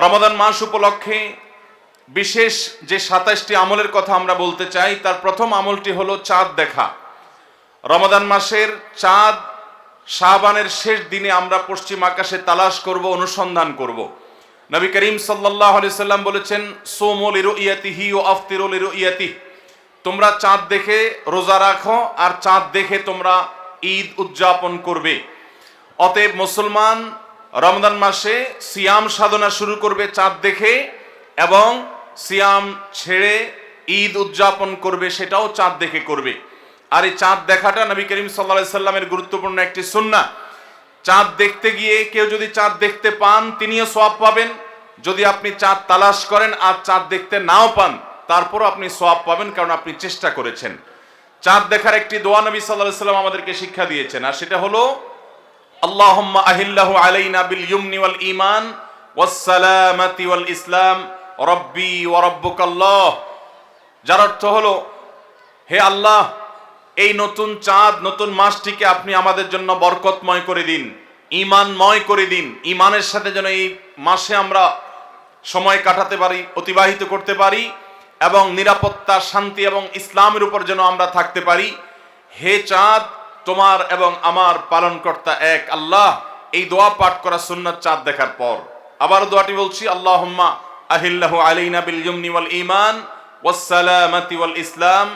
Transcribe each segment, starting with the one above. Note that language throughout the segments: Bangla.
রমাদান মাস উপলক্ষে বিশেষ যে ২৭টি আমলের কথা আমরা বলতে চাই, তার প্রথম আমলটি হলো চাঁদ দেখা। রমাদান মাসের চাঁদ শাবানের শেষ দিনে আমরা পশ্চিম আকাশে তালাশ করব, অনুসন্ধান করব। নবী করিম সাল্লাল্লাহু আলাইহি সাল্লাম বলেছেন, সুমু লিরুইয়াতিহি ওয়া আফতিরু লিরুইয়াতিহি, তোমরা চাঁদ দেখে রোজা রাখো আর চাঁদ দেখে তোমরা ঈদ উদযাপন করবে। অতএব মুসলমান রমজান মাসে সিয়াম সাধনা শুরু করবে চাঁদ দেখে, এবং সিয়াম ছেড়ে ঈদ উদযাপন করবে সেটাও চাঁদ দেখে করবে। আর এই চাঁদ দেখাটা নবী করিম সাল্লাল্লাহু আলাইহি সাল্লামের গুরুত্বপূর্ণ একটি সুন্নাহ। চাঁদ দেখতে গিয়ে কেউ যদি চাঁদ দেখতে পান তিনিও সওয়াব পাবেন। যদি আপনি চাঁদ তালাশ করেন আর চাঁদ দেখতে নাও পান, তারপরও আপনি সওয়াব পাবেন, কারণ আপনি চেষ্টা করেছেন। চাঁদ দেখার একটি দোয়া নবী সাল্লাল্লাহু আলাইহি সাল্লাম আমাদেরকে শিক্ষা দিয়েছেন, আর সেটা হলো আল্লাহুম্মা আহিল্লাহু আলাইনা বিল ইয়ুমনি ওয়াল ঈমান ওয়াস সালামাতি ওয়াল ইসলাম রব্বি ওয়া রাব্বুকাল্লাহ। যার অর্থ হলো, হে আল্লাহ, এই নতুন চাঁদ, নতুন মাসটিকে আপনি আমাদের জন্য বরকতময় করে দিন, ঈমানময় করে দিন। ঈমানের সাথে যেন এই মাসে আমরা সময় কাটাতে পারি, অতিবাহিত করতে পারি, এবং নিরাপত্তা, শান্তি এবং ইসলামের উপর যেন আমরা থাকতে পারি। হে চাঁদ, তোমার এবং আমার পালনকর্তা এক আল্লাহ। এই দোয়া পাঠ করা সুন্নাত চাঁদ দেখার পর। আবার দোয়াটি বলছি, আল্লাহুম্মা আহিল্লাহু আলাইনা বিল ইয়ুমনি ওয়াল ঈমান ওয়াস সালামাতি ওয়াল ইসলাম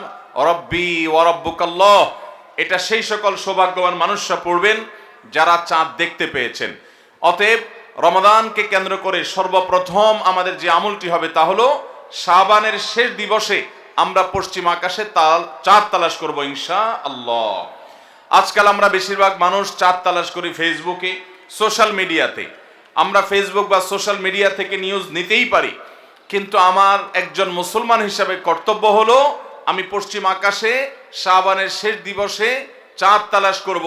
রব্বি ওয়া রাব্বুকাল্লাহ। এটা সেই সকল সৌভাগ্যবান মানুষরা পড়বেন যারা চাঁদ দেখতে পেয়েছেন। অতএব রমাদানকে কেন্দ্র করে সর্বপ্রথম আমাদের যে আমলটি হবে তা হলো শাবানের শেষ দিবসে আমরা পশ্চিম আকাশে চাঁদ তালাশ করব ইনশাআল্লাহ। আজকাল আমরা বেশিরভাগ মানুষ চাঁদ তালাশ করি ফেসবুকে, সোশ্যাল মিডিয়াতে। আমরা ফেসবুক বা সোশ্যাল মিডিয়া থেকে নিউজ নিতেই পারি, কিন্তু আমার একজন মুসলমান হিসাবে কর্তব্য হলো আমি পশ্চিম আকাশে শাবানের শেষ দিবসে চাঁদ তালাশ করব।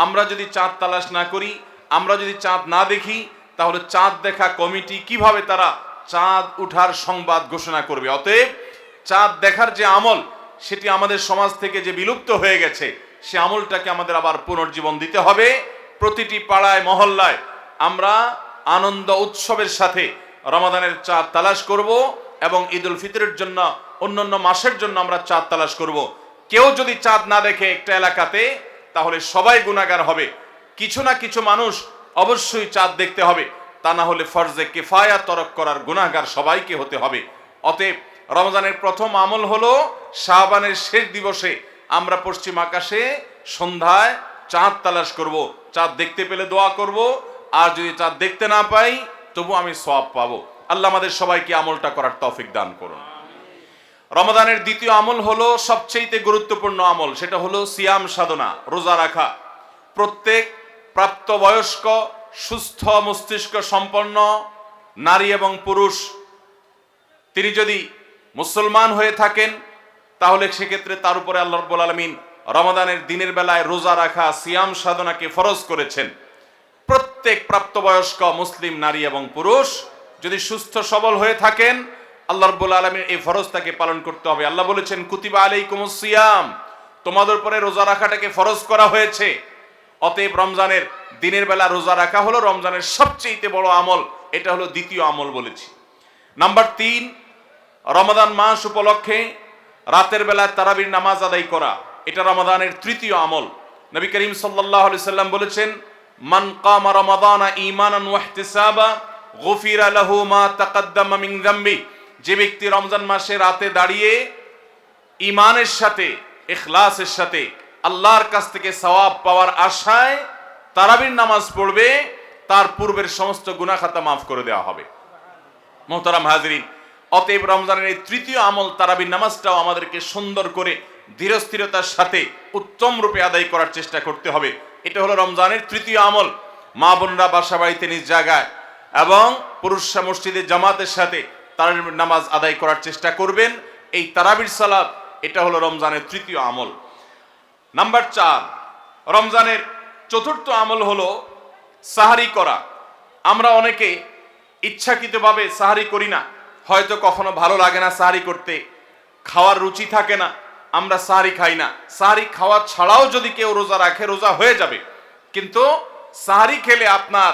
আমরা যদি চাঁদ তালাশ না করি, আমরা যদি চাঁদ না দেখি, তাহলে চাঁদ দেখা কমিটি কিভাবে তারা চাঁদ উঠার সংবাদ ঘোষণা করবে? অতএব চাঁদ দেখার যে আমল, সেটি আমাদের সমাজ থেকে যে বিলুপ্ত হয়ে গেছে, সে আমলটাকে আমাদের আবার পুনর্জীবন দিতে হবে। প্রতিটি পাড়ায় মহল্লায় আমরা আনন্দ উৎসবের সাথে রমাদানের চাঁদ তালাশ করব, এবং ঈদুল ফিতরের জন্য, অন্যান্য মাসের জন্য আমরা চাঁদ তালাশ করব। কেউ যদি চাঁদ না দেখে একটা এলাকাতে, তাহলে সবাই গুনাহগার হবে। কিছু না কিছু মানুষ অবশ্যই চাঁদ দেখতে হবে, তা না হলে ফরজে কিফায়া তরক করার গুনাহগার সবাইকে হতে হবে। অতএব রমজানের প্রথম আমল হলো শাবানের শেষ দিবসে আমরা পশ্চিম আকাশে সন্ধ্যায় চাঁদ তালাশ করব। চাঁদ দেখতে পেলে দোয়া করব, আর যদি চাঁদ দেখতে না পাই তবু আমি সওয়াব পাবো। আল্লাহ আমাদের সবাইকে আমলটা করার তৌফিক দান করুন। রমাদানের দ্বিতীয় আমল হলো সবচেয়ে গুরুত্বপূর্ণ আমল, সেটা হলো সিয়াম সাধনা, রোজা রাখা। প্রত্যেক প্রাপ্তবয়স্ক, সুস্থ মস্তিষ্ক সম্পন্ন নারী এবং পুরুষ, তিনি যদি মুসলমান হয়ে থাকেন, তাহলে সেক্ষেত্রে তার উপরে আল্লাহ রাব্বুল আলামিন রমাদানের দিনের বেলায় রোজা রাখা, সিয়াম সাধনাকে ফরজ করেছেন। প্রত্যেক প্রাপ্তবয়স্ক মুসলিম নারী এবং পুরুষ যদি সুস্থ সবল হয়ে থাকেন, আল্লাহ রাব্বুল আলামিন এই ফরজটাকে পালন করতে হবে। আল্লাহ বলেছেন, কুতিবা আলাইকুমুস সিয়াম, তোমাদের উপরে রোজা রাখাটাকে ফরজ করা হয়েছে। অতএব রমজানের দিনের বেলা রোজা রাখা হলো রমজানের সবচেয়ে বড় আমল। এটা হলো দ্বিতীয় আমল বলেছি। নাম্বার 3, রমাদান মাস উপলক্ষে রাতের বেলা তারাবির নামাজ আদায় করা, এটা রমাদানের তৃতীয় আমল। নবী করিম সাল্লাল্লাহু আলাইহি সাল্লাম বলেছেন, মান কামা রমাদানা ঈমানান ওয়া ইহতিসাবা গুফিরা লাহু মা তাকাদ্দামা মিন যামবি। যে ব্যক্তি রমজান মাসে রাতে দাঁড়িয়ে ঈমানের সাথে, ইখলাসের সাথে আল্লাহর কাছ থেকে সওয়াব পাওয়ার আশায় তারাবির নামাজ পড়বে, তার পূর্বের সমস্ত গুনাহ খাতা মাফ করে দেওয়া হবে। মুহতারাম হাজিরিন, অতএব রমজানের এই তৃতীয় আমল তারাবির নামাজটাও আমাদেরকে সুন্দর করে ধীরস্থিরতার সাথে উত্তম রূপে আদায় করার চেষ্টা করতে হবে। এটা হলো রমজানের তৃতীয় আমল। মা বোনরা বাসা বাড়িতে নিজ জায়গায় এবং পুরুষরা মসজিদে জামাতের সাথে তারাবির নামাজ আদায় করার চেষ্টা করবেন। এই তারাবির সালাত, এটা হলো রমজানের তৃতীয় আমল। নাম্বার 4, রমজানের চতুর্থ আমল হলো সাহারি করা। আমরা অনেকে ইচ্ছাকৃতভাবে সাহারি করি না, হয়তো কখনো ভালো লাগে না সাহারি করতে, খাওয়ার রুচি থাকে না, আমরা সাহারি খাই না। সাহারি খাওয়া ছাড়াও যদি কেউ রোজা রাখে, রোজা হয়ে যাবে, কিন্তু সাহারি খেলে আপনার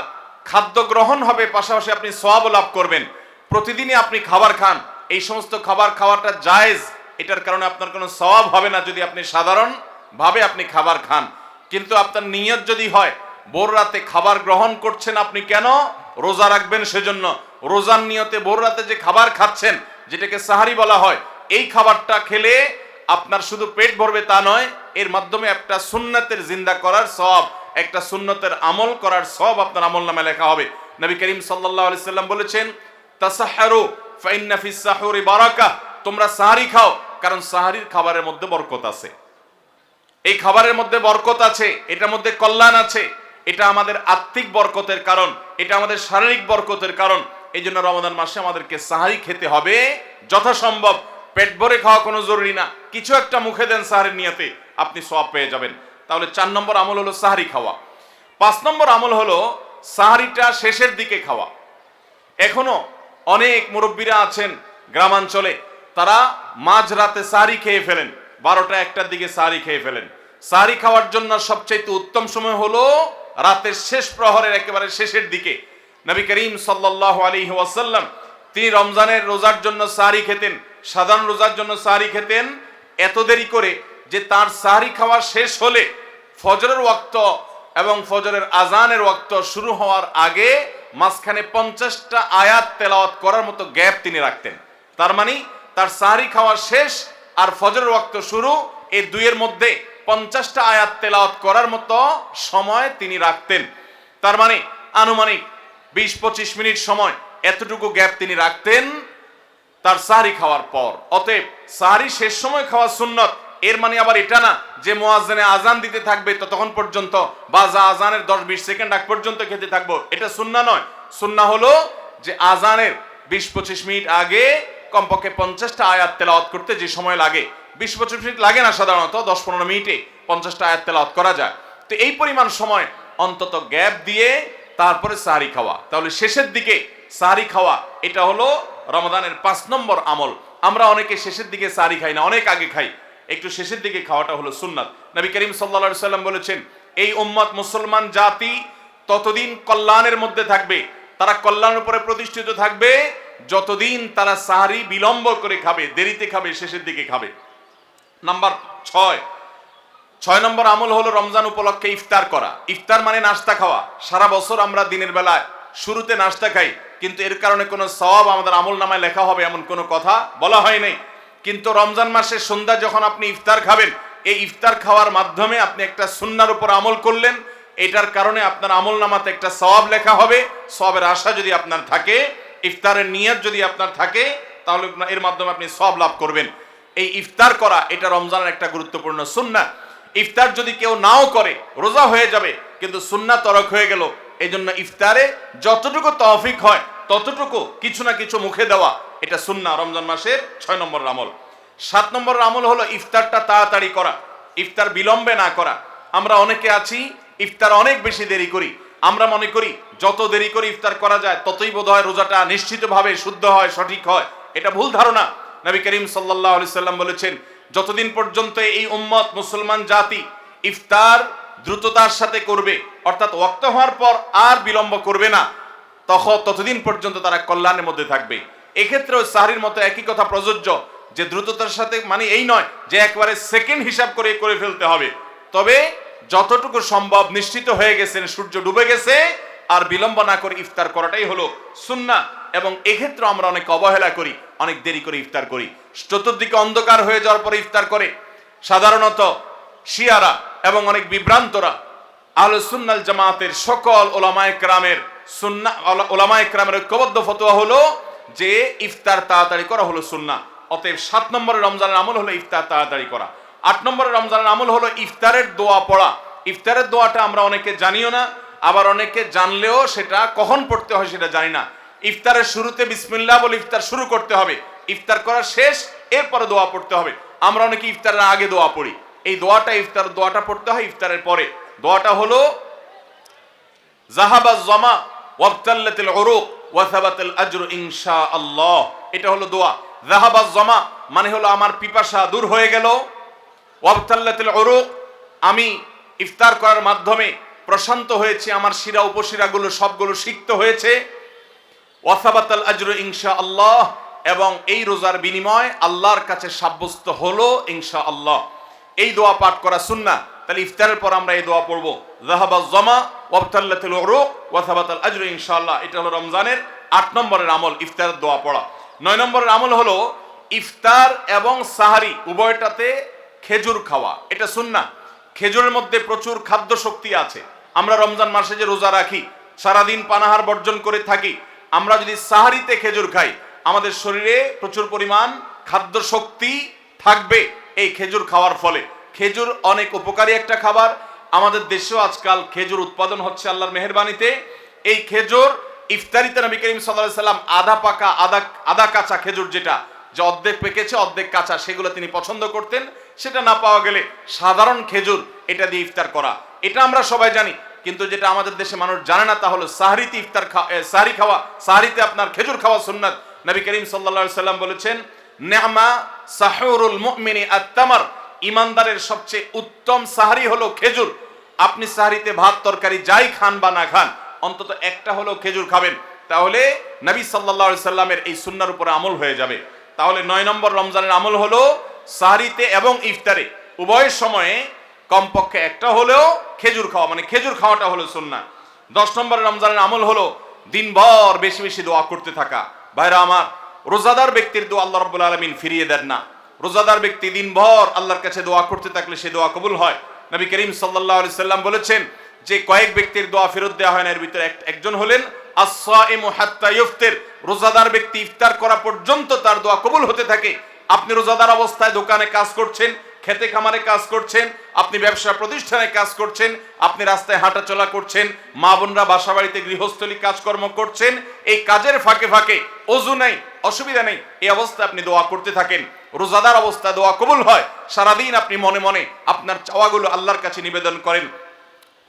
খাদ্য গ্রহণ হবে, পাশাপাশি আপনি সওয়াবও লাভ করবেন। প্রতিদিনই আপনি খাবার খান, এই সমস্ত খাবার খাওয়াটা জায়েজ, এটার কারণে আপনার কোনো সওয়াব হবে না যদি আপনি সাধারণ ভাবে আপনি খাবার খান। কিন্তু আপনার নিয়ত যদি হয় ভোর রাতে খাবার গ্রহণ করছেন, আপনি কেন? রোজা রাখবেন সেজন্য। রোজার নিয়তে ভোর রাতে যে খাবার খাচ্ছেন, যেটাকে সাহারি বলা হয়, এই খাবারটা খেলে আপনার শুধু পেট ভরবে তা নয়, এর মাধ্যমে একটা সুন্নতের জিন্দা করার সওয়াব, একটা সুন্নতের আমল করার সওয়াব আপনার আমলনামায় লেখা হবে। নবী করিম সাল্লাল্লাহু আলাইহি সাল্লাম বলেছেন, তাসাহহারু ফাইন্না ফিস সাহুরি বারাকা, তোমরা সাহারি খাও, কারণ সাহারির খাবারের মধ্যে বরকত আছে। এই খাবারের মধ্যে বরকত আছে, এটার মধ্যে কল্যাণ আছে। এটা আমাদের আত্মিক বরকতের কারণ, এটা আমাদের শারীরিক বরকতের কারণ। এই জন্য রমাদান মাসে আমাদেরকে সাহারি খেতে হবে যথাসম্ভব। পেট ভরে খাওয়া কোনো জরুরি না, কিছু একটা মুখে দেন সাহারির নিয়তে, আপনি সওয়াব পেয়ে যাবেন। তাহলে 4 নম্বর আমল হলো সাহারি খাওয়া। 5 নম্বর আমল হলো সাহারিটা শেষের দিকে খাওয়া। এখনো অনেক মুরব্বীরা আছেন গ্রামাঞ্চলে, তারা মাঝরাতে সাহারি খেয়ে ফেলেন, 12টা-1টার দিকে সাহারি খেয়ে ফেলেন। সাহারি খাওয়ার জন্য সবচেয়ে উত্তম সময় হলো রাতের শেষ প্রহরের একেবারে শেষের দিকে। নবী করিম সাল্লাল্লাহু আলাইহি ওয়াসাল্লাম তিনি রমজানের রোজার জন্য সাহারি খেতেন, সাধারণ রোজার জন্য সাহারি খেতেন এত দেরি করে যে তার সাহারি খাওয়া শেষ হলে ফজরের ওয়াক্ত এবং ফজরের আজানের ওয়াক্ত শুরু হওয়ার আগে মাঝখানে 50টা আয়াত তেলাওয়াত করার মতো গ্যাপ তিনি রাখতেন। তার মানে তার সাহারি খাওয়া শেষ আর ফজরের ওয়াক্ত শুরু, এই দুইয়ের মধ্যে 50টা আয়াত তেলাওয়াত করার মতো সময় তিনি রাখতেন। তার মানে আনুমানিক 20-25 মিনিট সময়, এতটুকু গ্যাপ তিনি রাখতেন তার সাহারি খাওয়ার পর। অতএব সাহারি শেষ সময় খাওয়া সুন্নত। এর মানে আবার এটা না যে মুয়াজ্জিনে আজান দিতে থাকবে ততক্ষণ পর্যন্ত বা আজানের 10-20 সেকেন্ড আগ পর্যন্ত খেতে থাকবো, এটা সুন্নাহ নয়। সুন্নাহ হলো যে আজানের 20-25 মিনিট আগে কমপক্ষে 50টা আয়াত তেলাওয়াত করতে যে সময় লাগে, 20-25 মিনিট লাগে না, সাধারণত 10-15 মিনিটে 50টা আয়াত তেলাওয়াত করা যায়। তো এই পরিমাণ সময় অন্তত গ্যাপ দিয়ে তারপরে সাহারি খাওয়া, তাহলে শেষের দিকে সাহারি খাওয়া, এটা হলো রমাদানের 5 নম্বর আমল। আমরা অনেকে শেষের দিকে সাহারি খাই না, অনেক আগে খাই, একটু শেষের দিকে খাওয়াটা হলো সুন্নাত। নবী করিম সাল্লাল্লাহু আলাইহি সাল্লাম বলেছেন, এই উম্মত মুসলমান জাতি ততদিন কল্যাণের মধ্যে থাকবে, তারা কল্যাণের উপরে প্রতিষ্ঠিত থাকবে যতদিন তারা সাহারি বিলম্ব করে খাবে, দেরিতে খাবে, শেষের দিকে খাবে। নাম্বার 6 নম্বর আমল হলো রমজান উপলক্ষে ইফতার করা। ইফতার মানে নাস্তা খাওয়া। সারা বছর আমরা দিনের বেলায় শুরুতে নাস্তা খাই, কিন্তু এর কারণে কোনো সওয়াব আমাদের আমলনামায় লেখা হবে এমন কোনো কথা বলা হয় নাই। কিন্তু রমজান মাসের সন্ধ্যা যখন আপনি ইফতার খাবেন, এই ইফতার খাওয়ার মাধ্যমে আপনি একটা সুন্নাহর উপর আমল করলেন, এটার কারণে আপনার আমলনামাতে একটা সওয়াব লেখা হবে। সওয়াবের আশা যদি আপনার থাকে, ইফতারের নিয়ত যদি আপনার থাকে, তাহলে এর মাধ্যমে আপনি সওয়াব লাভ করবেন। এই ইফতার করা এটা রমজানের একটা গুরুত্বপূর্ণ সুন্নাহ। ইফতার যদি কেউ নাও করে রোজা হয়ে যাবে, কিন্তু সুন্নাহ তরক হয়ে গেল। এই জন্য ইফতারে যতটুকু তৌফিক হয় ততটুকু কিছু না কিছু মুখে দেওয়া, এটা সুন্নাহ, রমজান মাসের 6 নম্বর আমল। 7 নম্বর আমল হলো ইফতারটা তাড়াতাড়ি করা, ইফতার বিলম্বে না করা। আমরা অনেকে আছি ইফতার অনেক বেশি দেরি করি, আমরা মনে করি যত দেরি করে ইফতার করা যায় ততই বোধহয় রোজাটা নিশ্চিতভাবে শুদ্ধ হয়, সঠিক হয়। এটা ভুল ধারণা। নবী করিম সাল্লাল্লাহু আলাইহি সাল্লাম বলেছেন, যতদিন পর্যন্ত এই উম্মত মুসলমান জাতি ইফতার দ্রুততার সাথে করবে, অর্থাৎ ওয়াক্ত হওয়ার পর আর বিলম্ব করবে না, ততদিন পর্যন্ত তারা কল্যাণের মধ্যে থাকবে। এক্ষেত্রেও সাহরির মতো একই কথা প্রযোজ্য, যে দ্রুততার সাথে মানে এই নয় যে একবারে সেকেন্ড হিসাব করে ফেলতে হবে, তবে যতটুকু সম্ভব নিশ্চিত হয়ে গেছেন সূর্য ডুবে গেছে আর বিলম্ব না করে ইফতার করাটাই হলো সুন্নাহ। এবং এক্ষেত্রে আমরা অনেক অবহেলা করি, অনেক দেরি করে ইফতার করি, চতুর্দিকে অন্ধকার হয়ে যাওয়ার পরে ইফতার করে। সাধারণত শিয়ারা এবং অনেক বিভ্রান্তরা আহলে সুন্নাহ জামাতের সকল ওলামায়ে কেরামের ঐক্যবদ্ধ ফতোয়া হলো যে ইফতার তাড়াতাড়ি করা হলো সুন্নাহ। অতএব 7 নম্বরের রমজানের আমল হলো ইফতার তাড়াতাড়ি করা। 8 নম্বরের রমজানের আমল হলো ইফতারের দোয়া পড়া। ইফতারের দোয়াটা আমরা অনেকে জানিও না, আবার অনেকে জানলেও সেটা কখন পড়তে হয় সেটা জানি না। ইফতারের শুরুতে বিসমিল্লাহ বলে ইফতার শুরু করতে হবে, ইফতার করা শেষ এরপরে দোয়া পড়তে হবে। আমরা অনেকে ইফতারের আগে দোয়া পড়ি, এই ইফতার দোয়াটা পড়তে হয় ইফতারের পরে। দোয়াটা হলো যাহাবাজ জামা ওয়াবতাল্লাতিল উরুক ওয়া সাবাতাল আজরু ইনশাআল্লাহ। এটা হলো দোয়া। যাহাবাজ জামা মানে হলো আমার পিপাসা দূর হয়ে গেল, ওয়াবতাল্লাতিল উরুক আমি ইফতার করার মাধ্যমে প্রশান্ত হয়েছে, আমার শিরা উপশিরাগুলো সবগুলো সিক্ত হয়েছে। ওয়াসাবাতাল আজরু ইনশাআল্লাহ, এবং এই রোজার বিনিময় আল্লাহর কাছে সাব্যস্ত হলো ইনশাআল্লাহ। এই দোয়া পাঠ করা সুন্নাহ। তাহলে ইফতারের পর আমরা এই দোয়া পড়বো, যাহাবাজ জামা ওয়াবতাল্লাতুল উরুক ওয়াসাবাতাল আজরু ইনশাআল্লাহ। এটা হলো রমজানের 8 নম্বরের আমল, ইফতারের দোয়া পড়া। 9 নম্বরের আমল হলো ইফতার এবং সাহারি উভয়টাতে খেজুর খাওয়া। এটা সুন্নাহ। খেজুরের মধ্যে প্রচুর খাদ্য শক্তি আছে। আমরা রমজান মাসে যে রোজা রাখি, সারাদিন পানাহার বর্জন করে থাকি, আমরা যদি সাহারিতে খেজুর খাই, আমাদের শরীরে প্রচুর পরিমাণ খাদ্য শক্তি থাকবে এই খেজুর খাওয়ার ফলে। খেজুর অনেক উপকারী একটা খাবার। আমাদের দেশেও আজকাল খেজুর উৎপাদন হচ্ছে আল্লাহর মেহেরবানিতে। এই খেজুর ইফতারিতে নবী করিম সাল্লাল্লাহু আলাইহি সাল্লাম আধা পাকা আধা কাঁচা খেজুর, যেটা যে অর্ধেক পেকেছে অর্ধেক কাঁচা, সেগুলো তিনি পছন্দ করতেন। সেটা না পাওয়া গেলে সাধারণ খেজুর এটা দিয়ে ইফতার করা, এটা আমরা সবাই জানি। কিন্তু যেটা আমাদের দেশে মানুষ জানে না, তা হলো সাহরিতে সাহরি খাওয়া, সাহরিতে আপনার খেজুর খাওয়া সুন্নাত। নবী করিম সাল্লাল্লাহু আলাইহি সাল্লাম বলেছেন, নি'মা সাহুরুল মুমিনি আত-তামার, ইমানদারের সবচেয়ে উত্তম সাহরি হলো খেজুর। আপনি সাহরিতে ভাত তরকারি যাই খান বা না খান, অন্তত একটা হলো খেজুর খাবেন, তাহলে নবী সাল্লাল্লাহু আলাইহি সাল্লামের এই সুন্নাহর উপরে আমল হয়ে যাবে। তাহলে 9 নম্বর রমজানের আমল হলো সাহরিতে এবং ইফতারে উভয় সময়ে কমপক্ষে একটা হলেও খেজুর খাওয়া, মানে খেজুর খাওয়াটা হলো সুন্নাহ। 10 নম্বর রমজানের আমল হলো দিনভর বেশি বেশি দোয়া করতে থাকা। ভাইরা আমার, রোজাদার ব্যক্তির দোয়া আল্লাহ রাব্বুল আলামিন ফিরিয়ে দেন না। রোজাদার ব্যক্তি দিনভর আল্লাহর কাছে দোয়া করতে থাকলে সে দোয়া কবুল হয়। নবী করিম সাল্লাল্লাহু আলাইহি সাল্লাম বলেছেন যে কয়েক ব্যক্তির দোয়া ফেরত দেওয়া হয় না, এর ভিতরে একজন হলেন আস-সাইমু হাত্তা ইফতির, রোজাদার ব্যক্তি ইফতার করা পর্যন্ত তার দোয়া কবুল হতে থাকে। আপনি রোজাদার অবস্থায় দোকানে কাজ করছেন, খেতে খামারে কাজ করছেন, আপনি ব্যবসা প্রতিষ্ঠানে কাজ করছেন, আপনি রাস্তায় হাঁটাচলা করছেন, মা বোনরা বাসা বাড়িতে গৃহস্থলী কাজকর্ম করছেন, এই কাজের ফাঁকে ফাঁকে ওযু নাই, অসুবিধা নেই, এই অবস্থায় আপনি দোয়া করতে থাকেন। রোজাদার অবস্থায় দোয়া কবুল হয়। সারাদিন আপনি মনে মনে আপনার চাওয়াগুলো আল্লাহর কাছে নিবেদন করেন,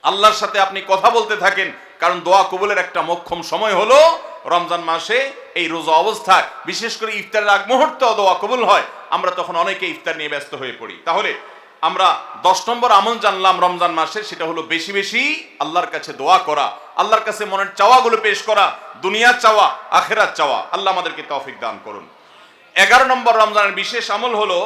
আল্লাহর সাথে আপনি কথা বলতে থাকেন, কারণ দোয়া কবুলের একটা মোক্ষম সময় হলো রমজান মাসে এই রোজা অবস্থায়। বিশেষ করে ইফতারের আগ মুহূর্তে দোয়া কবুল হয়। আমরা তখন অনেকে ইফতার নিয়ে ব্যস্ত হয়ে পড়ি। তাহলে আমরা 10 নম্বর আমল জানলাম রমজান মাসে, সেটা হলো বেশি বেশি আল্লাহর কাছে দোয়া করা, আল্লাহর কাছে মনের চাওয়াগুলো পেশ করা, দুনিয়ার চাওয়া আখিরাত চাওয়া। আল্লাহ আমাদেরকে তৌফিক দান করুন। 11 নম্বর রমজানের বিশেষ আমল হলো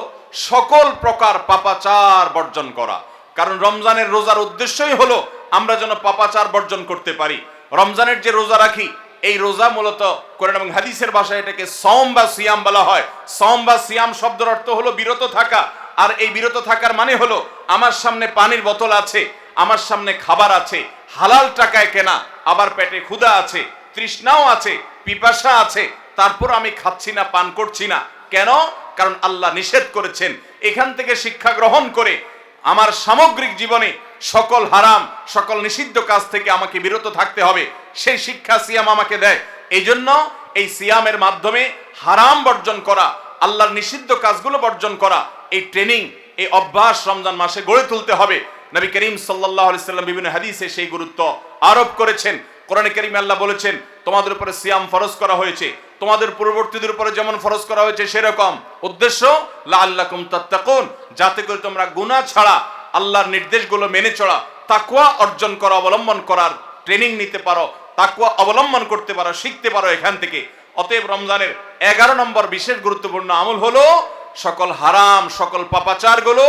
সকল প্রকার পাপাচার বর্জন করা। কারণ রমজানের রোজার উদ্দেশ্যই হলো আমরা যেন পাপাচার বর্জন করতে পারি। রমজানের যে রোজা রাখি, এই রোজা মূলত কোরআন এবং হাদিসের ভাষায় এটাকে সওম বা সিয়াম বলা হয়। সওম বা সিয়াম শব্দের অর্থ হলো বিরত থাকা। আর এই বিরত থাকার মানে হলো আমার সামনে পানির বোতল আছে, আমার সামনে খাবার আছে, হালাল টাকায় কেনা, আবার পেটে ক্ষুধা আছে, তৃষ্ণাও আছে, পিপাসা আছে, তারপর আমি খাচ্ছি না, পান করছি না। কেন? কারণ আল্লাহ নিষেধ করেছেন। এখান থেকে শিক্ষা গ্রহণ করে আমার সামগ্রিক জীবনে সকল হারাম, সকল নিষিদ্ধ কাজ থেকে আমাকে বিরত থাকতে হবে, সেই শিক্ষা সিয়াম আমাকে দেয়। এই জন্য এই সিয়ামের মাধ্যমে হারাম বর্জন করা, আল্লাহর নিষিদ্ধ কাজগুলো বর্জন করা, এই ট্রেনিং, এই অভ্যাস রমজান মাসে গড়ে তুলতে হবে। নবী করিম সাল্লাল্লাহু আলাইহি সাল্লাম বিভিন্ন হাদিসে সেই গুরুত্ব আরোপ করেছেন। কোরআনে কারিমে আল্লাহ বলেছেন, তোমাদের উপরে সিয়াম ফরজ করা হয়েছে, তোমাদের পূর্ববর্তীদের উপরে যেমন ফরজ করা হয়েছে সেরকম। উদ্দেশ্য লাআল্লাকুম তাত্তাকুন, যাতে করে তোমরা গুনাহ ছাড়া আল্লাহর নির্দেশগুলো মেনে চলা, তাকওয়া অর্জন করা, অবলম্বন করার ট্রেনিং নিতে পারো, তাকওয়া অবলম্বন করতে পারো, শিখতে পারো এখান থেকে। অতএব রমজানের 11 নম্বর বিশেষ গুরুত্বপূর্ণ আমল হলো সকল হারাম, সকল পাপাচারগুলো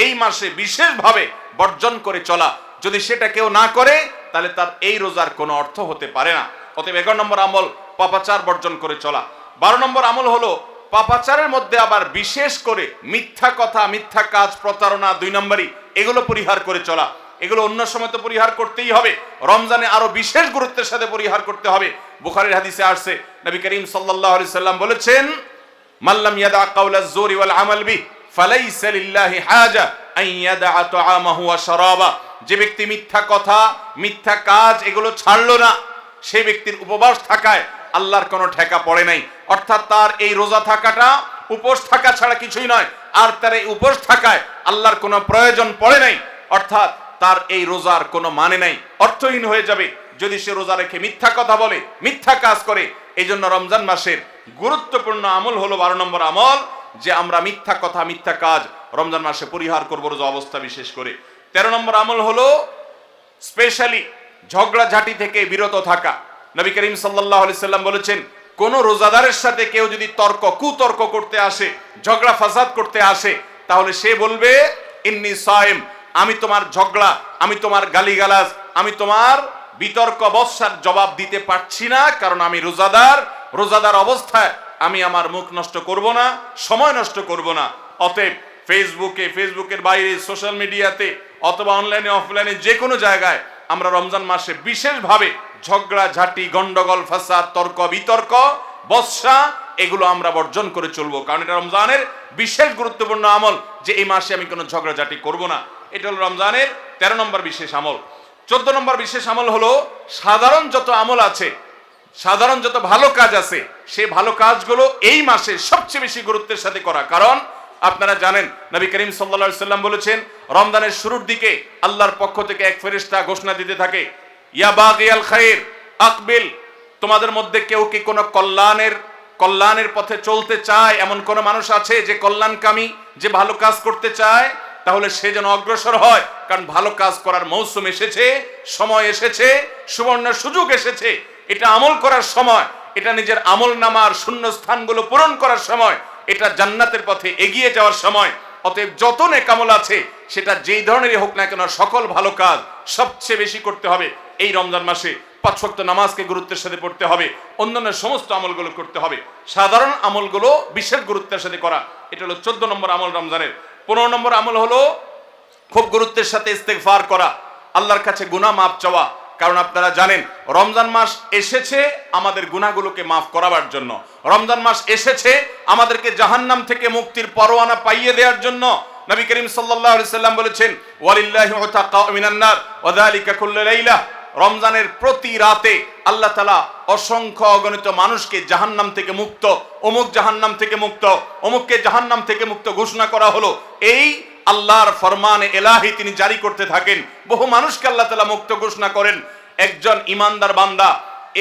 এই মাসে বিশেষভাবে বর্জন করে চলা। যদি সেটা কেউ না করে, তাহলে তার এই রোজার কোনো অর্থ হতে পারে না। অতএব 11 নম্বর আমল পাপাচার বর্জন করে চলা। 12 নম্বর আমল হলো পাপাচারের মধ্যে আবার বিশেষ করে মিথ্যা কথা, মিথ্যা কাজ, প্রতারণা 2 নম্বরই, এগুলো পরিহার করে চলা। এগুলো অন্য সময় তো পরিহার করতেই হবে, রমজানে আরো বিশেষ গুরুত্বের সাথে পরিহার করতে হবে। বুখারীর হাদিসে আসছে, নবী করিম সাল্লাল্লাহু আলাইহি সাল্লাম বলেছেন, মাল্লাম ইয়াদা কাওলাজ জুরি ওয়াল আমাল বিহি ফালাইসা লিল্লাহি হাজা আন ইয়াদা তাআমাহু ওয়া শারাবা। যে ব্যক্তি মিথ্যা কথা, মিথ্যা কাজ এগুলো ছাড়লো না, সেই ব্যক্তির উপবাস থাকায় আল্লাহর কোনো ঠেকা পড়ে নাই। অর্থাৎ তার এই রোজা থাকাটা উপোস থাকা ছাড়া কিছুই নয়, আর তার এই উপোস থাকায় আল্লাহর কোনো প্রয়োজন পড়ে নাই। অর্থাৎ তার এই রোজার কোনো মানে নাই, অর্থহীন হয়ে যাবে যদি সে রোজা রেখে মিথ্যা কথা বলে, মিথ্যা কাজ করে। এই জন্য রমজান মাসের গুরুত্বপূর্ণ আমল হলো 12 নম্বর আমল, যে আমরা মিথ্যা কথা, মিথ্যা কাজ রমজান মাসে পরিহার করবো রোজা অবস্থা বিশেষ করে। 13 নম্বর আমল হলো স্পেশালি ঝগড়াঝাটি থেকে বিরত থাকা। নবী করিম সাল্লাল্লাহু আলাইহি সাল্লাম বলেছেন, কোন রোজাদারের সাথে কেউ যদি কুতর্ক করতে আসে, ঝগড়া ফাসাদ করতে আসে, তাহলে সে বলবে ইন্নী সায়েম, আমি তোমার ঝগড়া, আমি তোমার গালিগালাজ, আমি তোমার বিতর্ক বৎসার জবাব দিতে পারছি না, কারণ আমি রোজাদার অবস্থায় আমি আমার মুখ নষ্ট করব না, সময় নষ্ট করব না। অতএব ফেসবুকের বাইরে, সোশ্যাল মিডিয়াতে অথবা অনলাইনে অফলাইনে যে কোনো জায়গায় আমরা রমজান মাসে বিশেষভাবে ঝগড়াঝাটি, গন্ডগোল, ফাসাদ, তর্ক বিতর্ক, বৎসা এগুলো আমরা বর্জন করে চলবো, কারণ এটা রমজানের বিশেষ গুরুত্বপূর্ণ আমল যে এই মাসে আমি কোনো ঝগড়াঝাটি করব না। এটা হলো রমজানের 13 নম্বর বিশেষ আমল। 14 নম্বর বিশেষ আমল হলো সাধারণ যত আমল আছে, সাধারণ যত ভালো কাজ আছে, সেই ভালো কাজগুলো এই মাসে সবচেয়ে বেশি গুরুত্বের সাথে করা। কারণ আপনারা জানেন নবী করিম সাল্লাল্লাহু আলাইহি সাল্লাম বলেছেন, রমজানের শুরুর দিকে আল্লাহর পক্ষ থেকে এক ফেরেশতা ঘোষণা দিতে থাকে, ইয়া বাগিয়াল খায়র আকবিল, তোমাদের মধ্যে কেউ কি কোনো কল্যাণের পথে চলতে চায়, এমন কোন মানুষ আছে যে কল্যাণকামী, যে ভালো কাজ করতে চায়, তাহলে সে যেন অগ্রসর হয়, কারণ ভালো কাজ করার মৌসুম এসেছে, সময় এসেছে, সুবর্ণ সুযোগ এসেছে। এটা আমল করার সময়, এটা নিজের আমল নামার শূন্য স্থানগুলো পূরণ করার সময়, এটা জান্নাতের পথে এগিয়ে যাওয়ার সময়। অতএব যত নেক আমল আছে, সেটা যেই ধরনেরই হোক না কেন, সকল ভালো কাজ সবচেয়ে বেশি করতে হবে এই রমজান মাসে। 5 ওয়াক্ত নামাজকে গুরুত্বের সাথে পড়তে হবে, অন্যান্য সমস্ত আমলগুলো করতে হবে, সাধারণ আমলগুলো বিশেষ গুরুত্বের সাথে করা। এটা হলো 14 নম্বর আমল রমজানের। 15 নম্বর আমল হলো খুব গুরুত্বের সাথে ইস্তেগফার করা, আল্লাহর কাছে গুনাহ মাফ চাওয়া। কারণ আপনারা জানেন রমজান মাস এসেছে আমাদের গুনাহগুলোকে মাফ করাবার জন্য, রমজান মাস এসেছে আমাদেরকে জাহান্নাম থেকে মুক্তির পরোয়ানা পাইয়ে দেওয়ার জন্য। নবী করিম সাল্লাল্লাহু আলাইহি সাল্লাম বলেছেন, ওয়ালিল্লাহি উতাকাউ মিনান নার ওয়া যালিকা কুল্লু লাইলা, রমজানের প্রতি রাতে আল্লাহ তাআলা অসংখ্য অগণিত মানুষকে জাহান্নাম থেকে মুক্ত, অমুক জাহান্নাম থেকে মুক্ত, অমুককে জাহান্নাম থেকে মুক্ত ঘোষণা করা হলো। এই আল্লাহর ফরমানে এলাহি তিনি জারি করতে থাকেন, বহু মানুষকে আল্লাহ তাআলা মুক্ত ঘোষণা করেন। একজন ইমানদার বান্দা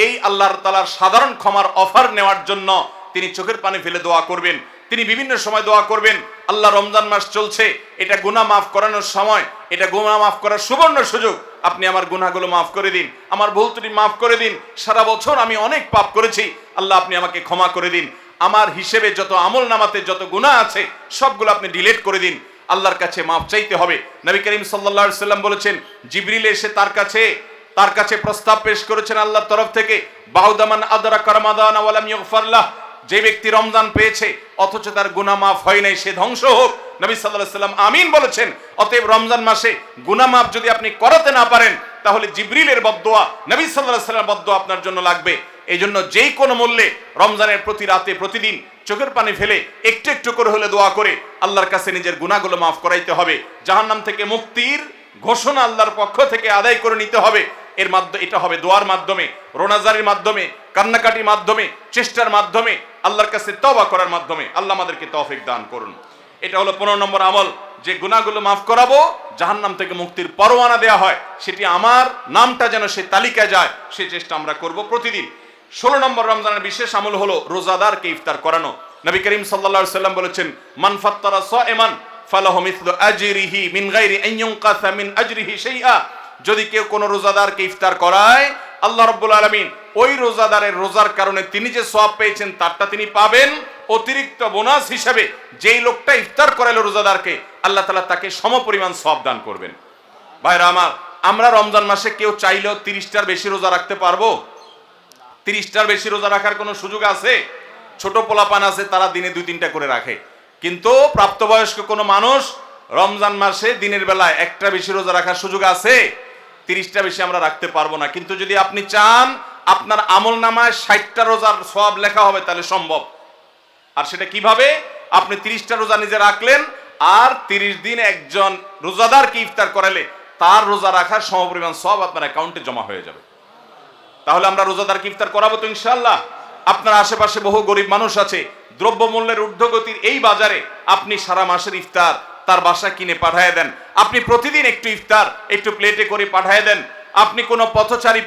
এই আল্লাহর তাআলার সাধারণ ক্ষমার অফার নেওয়ার জন্য তিনি চোখের পানি ফেলে দোয়া করবেন, তিনি বিভিন্ন সময় দোয়া করবেন। আল্লাহ, রমজান মাস চলছে, এটা গুনাহ মাফ করানোর সময়, এটা গুনাহ মাফ করার সুবর্ণ সুযোগ, আপনি আমার গুনাহগুলো মাফ করে দিন, আমার ভুল ত্রুটি মাফ করে দিন, সারা বছর আমি অনেক পাপ করেছি, আল্লাহ আপনি আমাকে ক্ষমা করে দিন, আমার হিসেবে যত আমল নামাতে যত গুনাহ আছে সবগুলো আপনি ডিলিট করে দিন। আল্লাহর কাছে মাফ চাইতে হবে। নবী করিম সাল্লাল্লাহু আলাইহি সাল্লাম বলেছেন, জিবরিল এসে তার কাছে প্রস্তাব পেশ করেছেন আল্লাহর তরফ থেকে, বাউদামান আদরাকা রমাদান ওয়া লাম ইগফার লাহ, যে ব্যক্তি রমজান পেয়েছে অথচ তার গুনাহ মাফ হয় নাই, সে ধ্বংস হোক। নবী সাল্লাল্লাহু আলাইহি সাল্লাম আমিন বলেছেন। অতএব রমজান মাসে গুনাহ মাফ যদি আপনি করাতে না পারেন, তাহলে জিবরিলের বদদোয়া, নবী সাল্লাল্লাহু আলাইহি সাল্লামের বদদোয়া আপনার জন্য লাগবে। এই জন্য যেই কোনো মূল্যে রমজানের প্রতি রাতে প্রতিদিন চোখের পানি ফেলে একটু একটু করে হলে দোয়া করে আল্লাহর কাছে নিজের গুনাহগুলো মাফ করাইতে হবে। জাহান্নাম থেকে মুক্তির ঘোষণা আল্লাহর পক্ষ থেকে আদায় করে নিতে হবে। এর মাধ্যমে এটা হবে দোয়ার মাধ্যমে, রোনাজারির মাধ্যমে, কান্নাকাটির মাধ্যমে, চেষ্টার মাধ্যমে, আল্লাহর কাছে তওবা করার মাধ্যমে। আল্লাহ আমাদেরকে তৌফিক দান করুন। এটা হলো 15 নম্বর আমল, যে গুনাহগুলো মাফ করাবো, জাহান্নাম থেকে মুক্তির পরোয়ানা দেয়া হয়, সেটি আমার নামটা যেন সেই তালিকায় যায়, সেই চেষ্টা আমরা করব প্রতিদিন। 16 নম্বর রমজানের বিশেষ আমল হলো রোজাদারকে ইফতার করানো। নবী করিম সাল্লাল্লাহু আলাইহি সাল্লাম বলেছেন, মান ফাত্তারা সাইমান ফালাহু মিসলু আজরিহি মিন গায়রি আন ইউনকাসা মিন আজরিহি শাইআ, যদি কেউ কোনো রোজাদারকে ইফতার করায়, আল্লাহ রাব্বুল আলামিন ওই রোজাদারের রোজার কারণে তিনি যে সওয়াব পেয়েছেন তারটা তিনি পাবেন, অতিরিক্ত বোনাস হিসেবে যেই লোকটা ইফতার করালো রোজাদারকে, আল্লাহ তাআলা তাকে সমপরিমাণ সওয়াব দান করবেন। ভাইরা আমার, আমরা রমজান মাসে কেউ চাইলেও 30টার বেশি রোজা রাখতে পারবো? 30টার বেশি রোজা রাখার কোনো সুযোগ আছে? ছোট পোলাপান আছে, তারা দিনে 2-3টা করে রাখে, কিন্তু প্রাপ্তবয়স্ক কোনো মানুষ রমজান মাসে দিনের বেলায় একটা বেশি রোজা রাখার সুযোগ আছে? 30টা বেশি আমরা রাখতে পারবো না। কিন্তু যদি আপনি চান আপনার আমল নামায় 60টা রোজার সওয়াব লেখা হবে, তাহলে সম্ভব। আর সেটা কিভাবে? আপনি 30টা রোজা নিজে রাখলেন, আর 30 দিন একজন রোজাদারকে ইফতার করালে তার রোজা রাখার সমপরিমাণ সওয়াব আপনার অ্যাকাউন্টে জমা হয়ে যাবে। তাহলে আমরা রোজাদারকে ইফতার করাবো তো ইনশাআল্লাহ। আপনার আশেপাশে বহু গরিব মানুষ আছে, দ্রব্যমূল্যের ঊর্ধ্বগতির এই বাজারে আপনি সারা মাসের ইফতার তার বাসায় কিনে পাঠায় দেন, আপনি প্রতিদিন একটু ইফতার একটু প্লেটে করে পাঠায় দেন। আপনি কোনো পথচারী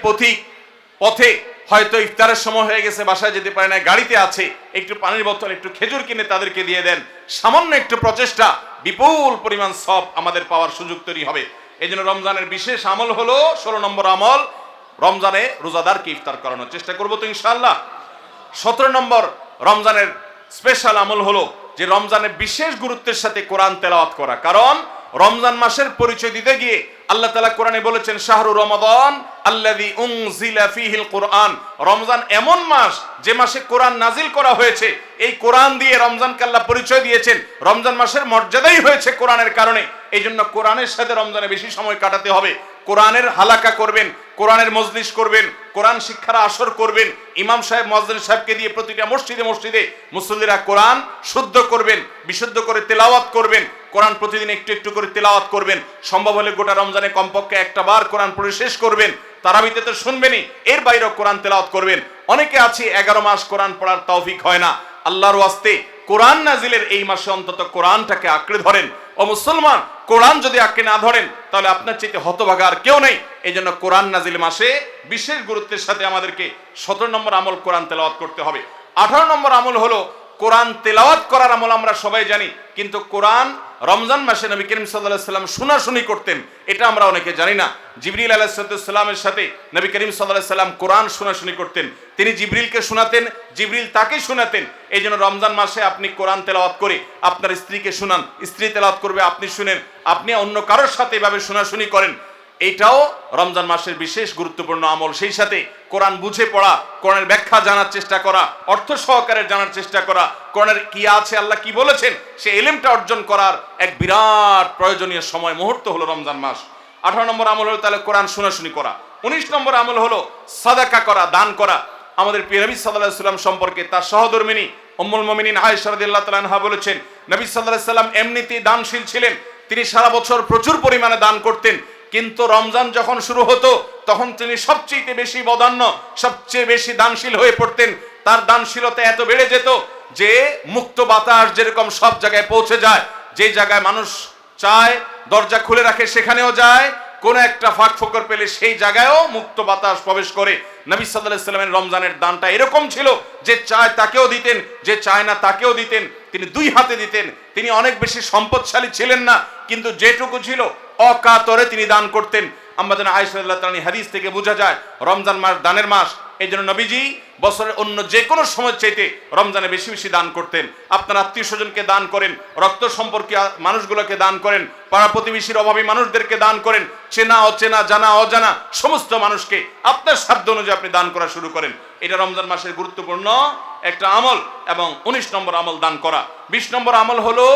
পথে হয়তো ইফতারের সময় হয়ে গেছে, বাসায় যেতে পারে না, গাড়িতে আছে, একটু পানির বোতল একটু খেজুর কিনে তাদেরকে দিয়ে দেন। সামান্য একটু প্রচেষ্টা বিপুল পরিমাণ সওয়াব আমাদের পাওয়ার সুযোগ তৈরি হবে। এই জন্য রমজানের বিশেষ আমল হলো 16 নম্বর আমল, রমজানে রোজাদারকে ইফতার করানোর চেষ্টা করবো তো ইনশাআল্লাহ। 17 নম্বর রমজানের স্পেশাল আমল হলো যে রমজানে বিশেষ গুরুত্বের সাথে কোরআন তেলাওয়াত করা। কারণ রমজান মাসের পরিচয় দিতে গিয়ে আল্লাহ তাআলা কোরআনে বলেছেন শাহরু রমাদান আল্লাযী উনজিলা ফীহিল কুরআন, রমজান এমন মাস যে মাসে কোরআন নাজিল করা হয়েছে। এই কোরআন দিয়ে রমজানকে আল্লাহ পরিচয় দিয়েছেন, রমজান মাসের মর্যাদাই হয়েছে কোরআনের কারণে। এই জন্য কোরআনের সাথে রমজানে বেশি সময় কাটাতে হবে। কোরআনের হালাকা করবেন, কোরআনের মজলিস করবেন, কোরআন শিক্ষার আসর করবেন, ইমাম সাহেব মুয়াজ্জিন সাহেবকে দিয়ে প্রতিটা মসজিদে মসজিদে মুসল্লিরা কোরআন শুদ্ধ করবেন, বিশুদ্ধ করে তেলাওয়াত করবেন, কোরআন প্রতিদিন একটু একটু করে তেলাওয়াত করবেন। সম্ভব হলে গোটা রমজানে কমপক্ষে একটা বার কোরআন পড়ে শেষ করবেন। তারাবিতে তো শুনবেনই, এর বাইরেও কোরআন তেলাওয়াত করবেন। অনেকে আছে 11 মাস কোরআন পড়ার তৌফিক হয় না, আল্লাহর ওয়াস্তে কোরআন নাজিলের এই মাসে অন্তত কোরআনটাকে আঁকড়ে ধরেন। ও মুসলমান, কোরআন যদি আঁকড়ে না ধরেন তাহলে আপনার চাইতে হতভাগা আর কেউ নেই। এই জন্য কোরআন নাজিল মাসে বিশেষ গুরুত্বের সাথে আমাদেরকে 17 নম্বর আমল কোরআন তেলাওয়াত করতে হবে। 18 নম্বর আমল হলো কোরআন তেলাওয়াত করার আমল। আমরা সবাই জানি, কিন্তু কোরআন রমজান মাসে নবী করিম সাল্লাল্লাহু আলাইহি সাল্লাম শোনাশুনি করতেন, এটা আমরা অনেকে জানি না। জিবরিল আলাইহিস সালামের সাথে নবী করিম সাল্লাল্লাহু আলাইহি সাল্লাম কোরআন শোনাশুনি করতেন। তিনি জিবরিলকে শোনাতেন, জিবরিল তাকে শোনাতেন। এই জন্য রমজান মাসে আপনি কোরআন তেলাওয়াত করে আপনার স্ত্রীকে শোনান, স্ত্রী তেলাওয়াত করবে, আপনি শুনেন, আপনি অন্য কারোর সাথে এভাবে শোনাশুনি করেন। এইটাও রমজান মাসের বিশেষ গুরুত্বপূর্ণ আমল। সেই সাথে কোরআন বুঝে পড়া, কোরআনের ব্যাখ্যা জানার চেষ্টা করা, অর্থ সহকারে জানার চেষ্টা করা, কোরআনের কি আছে, আল্লাহ কি বলেছেন, সে ইলমটা অর্জন করার এক বিরাট প্রয়োজনীয় সময় মুহূর্ত হলো রমজান মাস। 18 নম্বর আমল হলো তাহলে কোরআন শোনাশুনি করা। 19 নম্বর আমল হলো সাদাকা করা, দান করা। আমাদের প্রিয় নবী সাল্লাল্লাহু আলাইহি সাল্লাম সম্পর্কে তার সহধর্মিনী উম্মুল মুমিনিন আয়েশা রাদিয়াল্লাহু তাআলা আনহা বলেছেন, নবী সাল্লাল্লাহু আলাইহি সাল্লাম এমনিতেই দানশীল ছিলেন। তিনি সারা বছর প্রচুর পরিমাণে দান করতেন, কিন্তু রমজান যখন শুরু হতো তখন তিনি সবচেয়ে বেশি বদান্য, সবচেয়ে বেশি দানশীল হয়ে পড়তেন। তার দানশীলতা এত বেড়ে যেত যে মুক্ত বাতাস যেরকম সব জায়গায় পৌঁছে যায়, যে জায়গায় মানুষ চায় দরজা খুলে রাখে সেখানেও যায়, কোন একটা ফাঁক ফোকর পেলে সেই জায়গায়ও মুক্ত বাতাস প্রবেশ করে। নবী সাল্লাল্লাহু আলাইহি সাল্লামের রমজানের দানটা এরকম ছিল যে চায় তাকেও দিতেন, যে চায় না তাকেও দিতেন। তিনি দুই হাতে দিতেন। তিনি অনেক বেশি সম্পদশালী ছিলেন না, কিন্তু যেটুকু ছিল অকাতরে তিনি দান করতেন। আমাদের আয়েশা রাদিয়াল্লাহু তাআলা হাদিস থেকে বোঝা যায় রমজান মাস দানের মাস। এই জন্য নবীজি বছরের অন্য যে কোনো সময় চাইতে রমজানে বেশি বেশি দান করতেন। আপনার আত্মীয় স্বজনকে দান করেন, রক্ত সম্পর্কীয় মানুষগুলোকে দান করেন, পাড়া প্রতিবেশীর অভাবী মানুষদেরকে দান করেন, চেনা অচেনা জানা অজানা সমস্ত মানুষকে আপনার সাধ্য অনুযায়ী আপনি দান করা শুরু করেন। এটা রমজান মাসের গুরুত্বপূর্ণ একটা আমল। এবং 19 নম্বর আমল দান করা। 20 নম্বর আমল হলো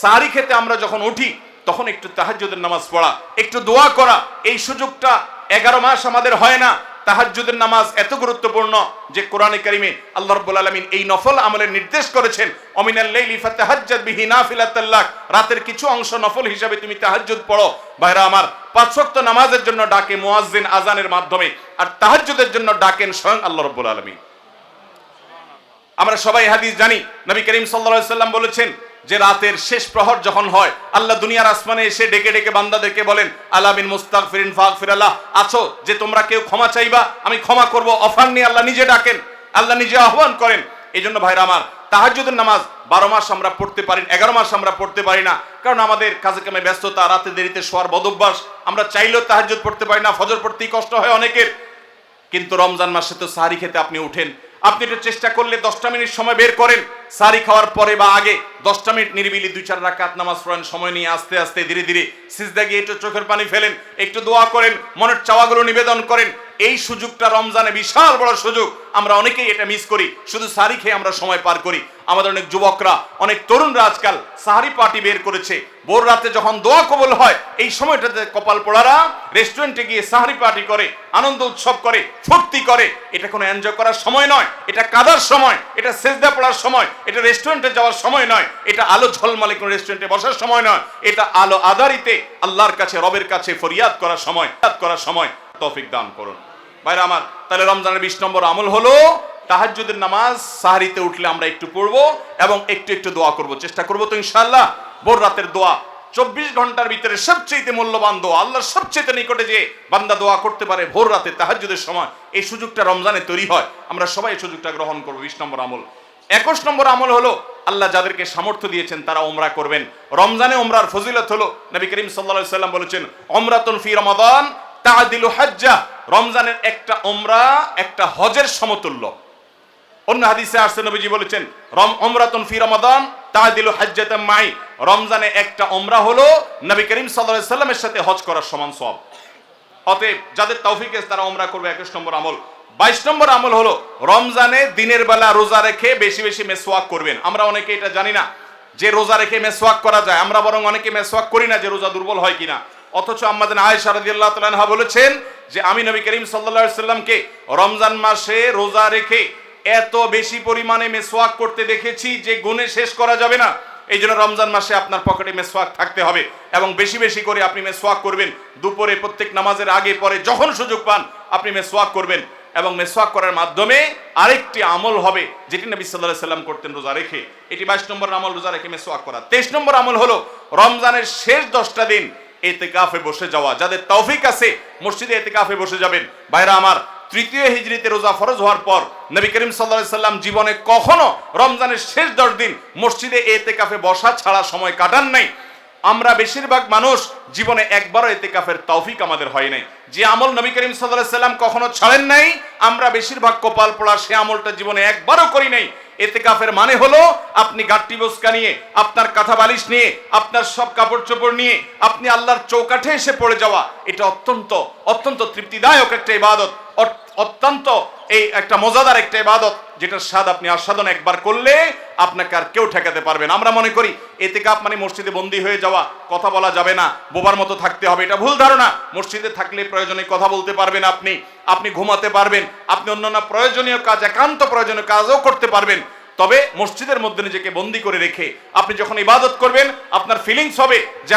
সাহরি খেতে আমরা যখন উঠি তখন একটু তাহাজ্জুদের নামাজ পড়া, একটু দোয়া করা। এই সুযোগটা 11 মাস আমাদের হয় না। তাহাজ্জুদের নামাজ এত গুরুত্বপূর্ণ যে কোরআনে কারিমে আল্লাহ রাব্বুল আলামিন এই নফল আমলের নির্দেশ করেছেন, অমিনাল লাইলি ফাতাহাজ্জাদ বিহি নাফিলাতাল লাক, রাতের কিছু অংশ নফল হিসাবে তুমি তাহাজ্জুদ পড়ো। ভাইরা আমার, 5 ওয়াক্ত নামাজের জন্য ডাকে মুয়াজ্জিন আজানের মাধ্যমে, আর তাহাজ্জুদের জন্য ডাকেন স্বয়ং আল্লাহ রাব্বুল আলামিন। আমরা সবাই হাদিস জানি, নবী করিম সাল্লাল্লাহু আলাইহি সাল্লাম বলেছেন যে রাতের শেষ প্রহর যখন হয় আল্লাহ দুনিয়ার আসমানে এসে ডেকে ডেকে বান্দাদেরকে বলেন, আলা মিন মুস্তাগফিরিন ফাগফিরাল্লাহ, আছো যে তোমরা কেউ ক্ষমা চাইবা আমি ক্ষমা করব। অফার নিয়ে আল্লাহ নিজে ডাকেন, আল্লাহ নিজে আহ্বান করেন। এই জন্য ভাইরা আমার, তাহাজ্জুদের নামাজ 12 মাস আমরা পড়তে পারি, 11 মাস আমরা পড়তে পারি না, কারণ আমাদের কাজে কামে ব্যস্ততা, রাতে দেরিতে শোয়ার বদভ্যাস। আমরা চাইলেও তাহাজ্জুদ পড়তে পারি না, ফজর পড়তেই কষ্ট হয় অনেকের। কিন্তু রমজান মাসে তো সাহরি খেতে আপনি উঠেন, আপনি একটু চেষ্টা করলে 10টা মিনিট সময় বের করেন, সাহরি খাওয়ার পরে বা আগে 10টা মিনিট নিরিবিলি 2-4 রাকাত নামাজ পড়েন, সময় নিয়ে আস্তে আস্তে ধীরে ধীরে সিজদা গিয়ে একটু চোখের পানি ফেলেন, একটু দোয়া করেন, মনের চাওয়াগুলো নিবেদন করেন। এই সুযোগটা রমজানে বিশাল বড় সুযোগ। আমরা অনেকেই এটা মিস করি, শুধু সাহরি খেয়ে আমরা সময় পার করি। আমাদের অনেক যুবকরা, অনেক তরুণরা আজকাল সাহরি পার্টি বের করেছে। ভোর রাতে যখন দোয়া কবুল হয় এই সময়টাতে কপাল পোড়ারা রেস্টুরেন্টে গিয়ে সাহরি পার্টি করে, আনন্দ উৎসব করে, ফুর্তি করে। এটা কোনো এনজয় করার সময় নয়, এটা কাদার সময়, এটা সেজদা পড়ার সময়, এটা রেস্টুরেন্টে যাওয়ার সময় নয়, এটা আলো ঝলমলে কোনো রেস্টুরেন্টে বসার সময় নয়, এটা আলো আধারিতে আল্লাহর কাছে, রবের কাছে ফরিয়াদ করার সময়। তৌফিক দান করুন। ভাইরা আমার, তাহলে রমজানের 20 নম্বর আমল হলো তাহাজ্জুদের নামাজ সাহরিতে উঠলে আমরা একটু পড়বো এবং একটু একটু দোয়া করব, চেষ্টা করবো তো ইনশাআল্লাহ। ভোর রাতের দোয়া 24 ঘন্টার ভিতরে সবচেয়ে মূল্যবান দোয়া, আল্লাহর সবচেয়ে নিকটে যে বান্দা দোয়া করতে পারে ভোর রাতে তাহাজ্জুদের সময়, এই সুযোগটা রমজানে তৈরি হয়। আমরা সবাই এই সুযোগটা গ্রহণ করবো। 20 নম্বর আমল। 21 নম্বর আমল হলো আল্লাহ যাদেরকে সামর্থ্য দিয়েছেন তারা উমরা করবেন। রমজানে উমরার ফজিলত হলো, নবী করিম সাল্লাল্লাহু আলাইহি সাল্লাম বলেছেন, উমরাতুন ফি রমাদান তা'দিলু হাজ্জা। রমজানের একটা উমরা একটা হজের সমতুল্য। অন্য হাদিসে আসছে নবীজি বলেছেন, উমরাতুন ফি রমাদান তা'দিলু হাজ্জাতাম মাই। রমজানে একটা উমরা হলো নবী করিম সাল্লাল্লাহু আলাইহি সাল্লামের সাথে হজ করার সমান সওয়াব। অতএব যাদের তৌফিক আছে তারা উমরা করবে, 21 নম্বর আমল। 22 নম্বর আমল হলো রমজানে দিনের বেলা রোজা রেখে বেশি বেশি মেসওয়াক করবেন। আমরা অনেকে এটা জানি না যে রোজা রেখে মেসওয়াক করা যায়, আমরা বরং অনেকে মেসওয়াক করি না যে রোজা দুর্বল হয় কিনা। অথচ আম্মাজান আয়েশা রাদিয়াল্লাহু তাআলা আনহা বলেছেন যে আমি নবী করিম সাল্লাল্লাহু আলাইহি সাল্লামকে রমজান মাসে রোজা রেখে এত বেশি পরিমাণে মেসওয়াক করতে দেখেছি যে গুণে শেষ করা যাবে না। এই জন্য রমজান মাসে আপনার পকেটে মেসওয়াক থাকতে হবে এবং বেশি বেশি করে আপনি মেসওয়াক করবেন। দুপুরে প্রত্যেক নামাজের আগে পরে যখন সুযোগ পান আপনি মেসওয়াক করবেন। এবং মেসওয়াক করার মাধ্যমে আরেকটি আমল হবে যেটি নবী সাল্লাল্লাহু আলাইহি সাল্লাম করতেন রোজা রেখে। এটি 22 নম্বর আমল, রোজা রেখে মেসওয়াক করা। 23 নম্বর আমল হলো রমজানের শেষ 10টা দিন ইতিকাফে বসে যাওয়া। যাদের তৌফিক আছে মসজিদে ইতিকাফে বসে যাবেন। ভাইরা আমার, তৃতীয় হিজরিতে রোজা ফরজ হওয়ার পর নবী করিম সাল্লাল্লাহু আলাইহি সাল্লাম জীবনে কখনো রমজানের শেষ 10 দিন মসজিদে ইতিকাফে বসা ছাড়া সময় কাটান নাই। আমরা বেশিরভাগ মানুষ জীবনে একবারও ইতিকাফের তৌফিক আমাদের হয় নাই। যে আমল নবী করিম সাল্লাল্লাহু আলাইহি সাল্লাম কখনো ছাড়েন নাই, আমরা বেশিরভাগ কপাল পোড়া সে আমলটা জীবনে একবারও করি নাই। ইতিকাফের মানে হলো আপনি গাট্টি বস্কা নিয়ে, আপনার কাঁথা বালিশ নিয়ে, আপনার সব কাপড় চোপড় নিয়ে আপনি আল্লাহর চৌকাঠে এসে পড়ে যাওয়া। এটা অত্যন্ত অত্যন্ত তৃপ্তিদায়ক একটা ইবাদত, অত্যন্ত এই একটা মজাদার একটা ইবাদত, যেটার স্বাদ আপনি আস্বাদন একবার করলে আপনাকে আর কেউ ঠেকাতে পারবেন। আমরা মনে করি ইতিকাফ মানে মসজিদে বন্দী হয়ে যাওয়া, কথা বলা যাবে না, বোবার মতো থাকতে হবে। এটা ভুল ধারণা। মসজিদে থাকলে প্রয়োজনে কথা বলতে পারবেন, আপনি ঘুমাতে পারবেন, আপনি অন্যান্য প্রয়োজনীয় কাজ, একান্ত প্রয়োজনীয় কাজও করতে পারবেন। তবে মসজিদের মধ্যে নিজেকে বন্দী করে রেখে আপনি যখন ইবাদত করবেন আপনার ফিলিংস হবে যে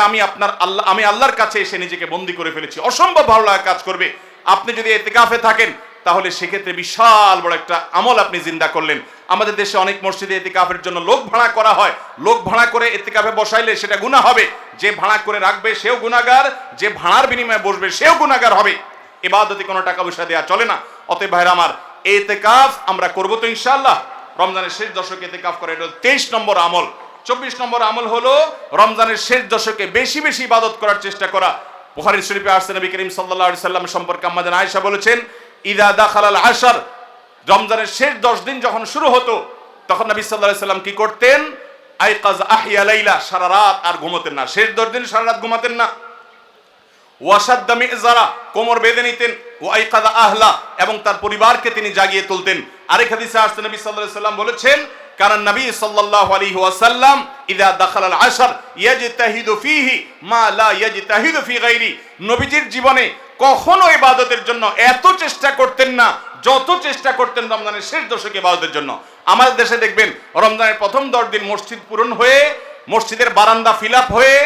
আমি আল্লাহর কাছে এসে নিজেকে বন্দী করে ফেলেছি। অসম্ভব ভালো লাগা কাজ করবে। আপনি যদি ইতিকাফে থাকেন তাহলে সেক্ষেত্রে বিশাল বড় একটা আমল আপনি জিন্দা করলেন। আমাদের দেশে অনেক মসজিদে ইতিকাফের জন্য লোক ভাড়া করা হয়। লোক ভাড়া করে ইতিকাফে বসাইলে সেটা গুনাহ হবে। যে ভাড়া করে রাখবে সেও গুনাহগার, যে ভাড়ার বিনিময়ে বসবে সেও গুনাহগার হবে। ইবাদতে কোনো টাকা পয়সা দেওয়া চলে না। অতএব ভাইরা আমার, ইতিকাফ আমরা করব তো ইনশাআল্লাহ। রমজানের শেষ দশকে ইতিকাফ করা, এটা 23 নম্বর আমল। 24 নম্বর আমল হলো রমজানের শেষ দশকে বেশি বেশি ইবাদত করার চেষ্টা করা। বুখারী শরীফে আসছে নবী করিম সাল্লাল্লাহু আলাইহি সাল্লাম সম্পর্কে আম্মাজান আয়েশা বলেছেন, ইদা দাখালাল আশর, রমজানের শেষ 10 দিন যখন শুরু হতো তখন নবী সাল্লাল্লাহু আলাইহি সাল্লাম কি করতেন? আইকাজ আহিয়া লাইলা, সারা রাত আর ঘুমাতেন না। শেষ 10 দিন সারা রাত ঘুমাতেন না। ওয়াসাদ্দা মিজারা, কোমর বেঁধে নিতেন। ওয়াইকাযা আহলা, এবং তার পরিবারকে তিনি জাগিয়ে তুলতেন। আরেক হাদিসে আসছে নবী সাল্লাল্লাহু আলাইহি সাল্লাম বলেছেন, কারণ নবী সাল্লাল্লাহু আলাইহি ওয়াসাল্লাম ইযা দাখালাল আশর ইয়াজতাহিদু ফীহি মা লা ইয়াজতাহিদু ফী গায়রি। নবীজির জীবনে কখনো ইবাদতের জন্য এত চেষ্টা করতেন না যত চেষ্টা করতেন রমজানের শেষ দশকে ইবাদতের জন্য। আমাদের দেশে দেখবেন রমজানের প্রথম 10 দিন মসজিদ পূরণ হয়ে, মসজিদের বারান্দা ফিল আপ হয়ে,